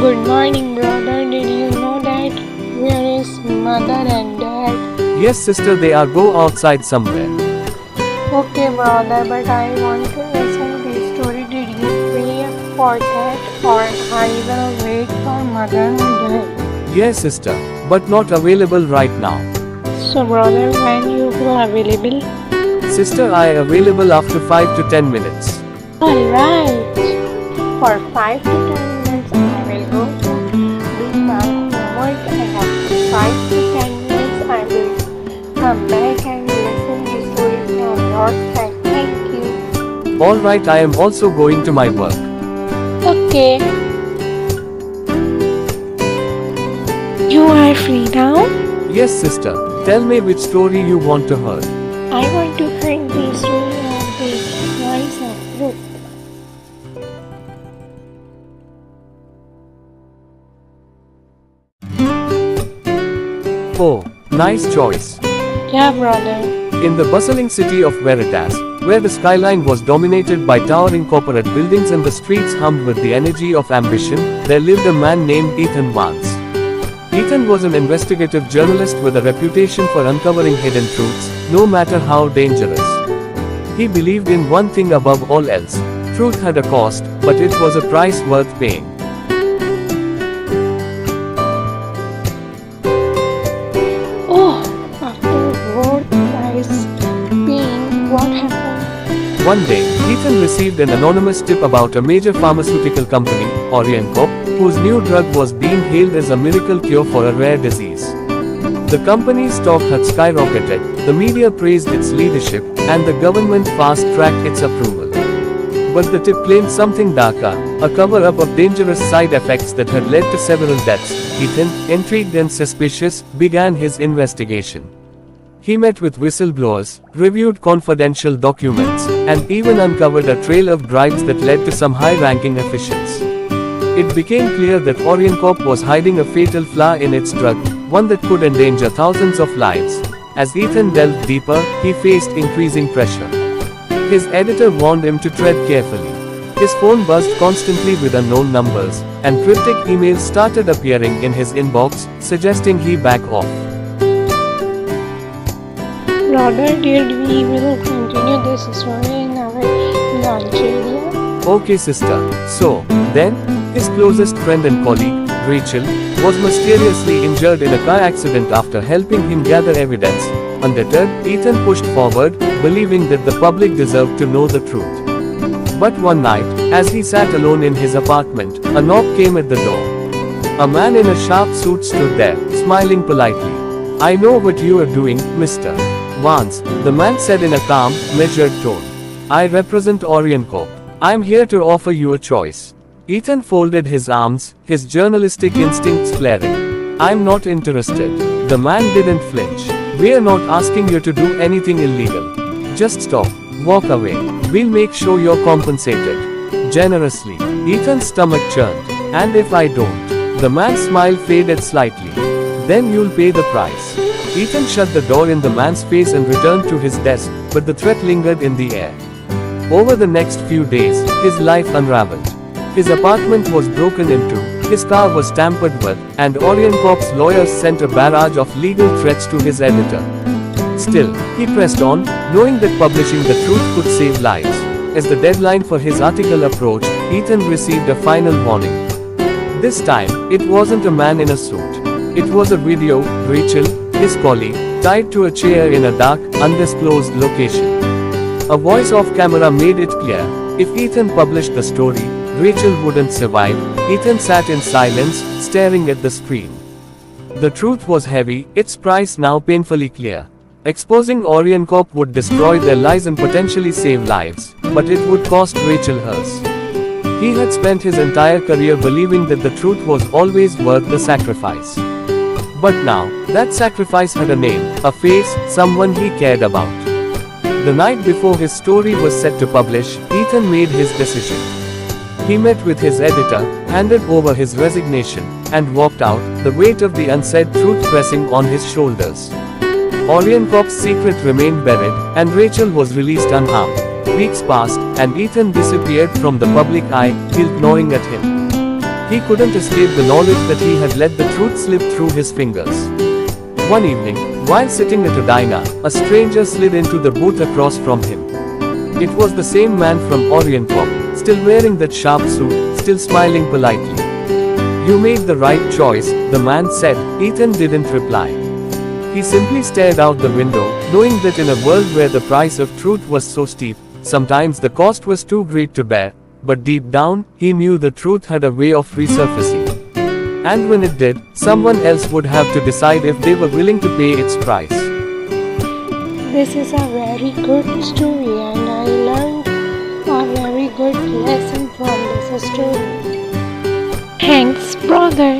Good morning, brother. Did you know that? Where is mother and dad? Yes, sister, they are go outside somewhere. Okay, brother, but I want to listen to the story. Did you pay for that, or I will wait for mother and dad? Yes, sister, but not available right now. So, brother, when you will available? Sister, I available after 5 to 10 minutes. Alright. For 5 to 10 minutes, I will go to do my homework, and after 5 to 10 minutes, I will come back and listen the story from your side. Thank you. Alright, I am also going to my work. Okay. You are free now? Yes, sister, tell me which story you want to hear. I want to hear the story of the voice of truth. Oh, nice choice. Yeah, brother. In the bustling city of Veritas, where the skyline was dominated by towering corporate buildings and the streets hummed with the energy of ambition, there lived a man named Ethan Vance. Ethan was an investigative journalist with a reputation for uncovering hidden truths, no matter how dangerous. He believed in one thing above all else: truth had a cost, but it was a price worth paying. Oh, after world price paying, what happened? One day, Ethan received an anonymous tip about a major pharmaceutical company, OrienCorp, whose new drug was being hailed as a miracle cure for a rare disease. The company's stock had skyrocketed, the media praised its leadership, and the government fast-tracked its approval. But the tip claimed something darker, a cover-up of dangerous side effects that had led to several deaths. Ethan, intrigued and suspicious, began his investigation. He met with whistleblowers, reviewed confidential documents, and even uncovered a trail of bribes that led to some high-ranking officials. It became clear that OrienCorp was hiding a fatal flaw in its drug, one that could endanger thousands of lives. As Ethan delved deeper, he faced increasing pressure. His editor warned him to tread carefully. His phone buzzed constantly with unknown numbers, and cryptic emails started appearing in his inbox, suggesting he back off. Brother, did we will continue this story in our lunch area? Okay, sister. So, then, his closest friend and colleague, Rachel, was mysteriously injured in a car accident after helping him gather evidence. Undeterred, Ethan pushed forward, believing that the public deserved to know the truth. But one night, as he sat alone in his apartment, a knock came at the door. A man in a sharp suit stood there, smiling politely. "I know what you are doing, Mr. Vance," the man said in a calm, measured tone. "I represent OrienCorp. I'm here to offer you a choice." Ethan folded his arms, his journalistic instincts flaring. "I'm not interested." The man didn't flinch. "We're not asking you to do anything illegal. Just stop. Walk away. We'll make sure you're compensated generously." Ethan's stomach churned. "And if I don't?" The man's smile faded slightly. "Then you'll pay the price." Ethan shut the door in the man's face and returned to his desk, but the threat lingered in the air. Over the next few days, his life unraveled. His apartment was broken into, his car was tampered with, and OrienCorp's lawyers sent a barrage of legal threats to his editor. Still, he pressed on, knowing that publishing the truth could save lives. As the deadline for his article approached, Ethan received a final warning. This time, it wasn't a man in a suit. It was a video, Rachel, his colleague, tied to a chair in a dark, undisclosed location. A voice off camera made it clear: if Ethan published the story, Rachel wouldn't survive. Ethan sat in silence, staring at the screen. The truth was heavy, its price now painfully clear. Exposing OrienCorp would destroy their lives and potentially save lives, but it would cost Rachel hers. He had spent his entire career believing that the truth was always worth the sacrifice. But now, that sacrifice had a name, a face, someone he cared about. The night before his story was set to publish, Ethan made his decision. He met with his editor, handed over his resignation, and walked out, the weight of the unsaid truth pressing on his shoulders. OrienCorp's secret remained buried, and Rachel was released unharmed. Weeks passed, and Ethan disappeared from the public eye, guilt gnawing at him. He couldn't escape the knowledge that he had let the truth slip through his fingers. One evening, while sitting at a diner, a stranger slid into the booth across from him. It was the same man from Orient Pop, still wearing that sharp suit, still smiling politely. "You made the right choice," the man said. Ethan didn't reply. He simply stared out the window, knowing that in a world where the price of truth was so steep, sometimes the cost was too great to bear, but deep down, he knew the truth had a way of resurfacing. And when it did, someone else would have to decide if they were willing to pay its price. This is a very good story, and I learned a very good lesson from this story. Thanks, brother.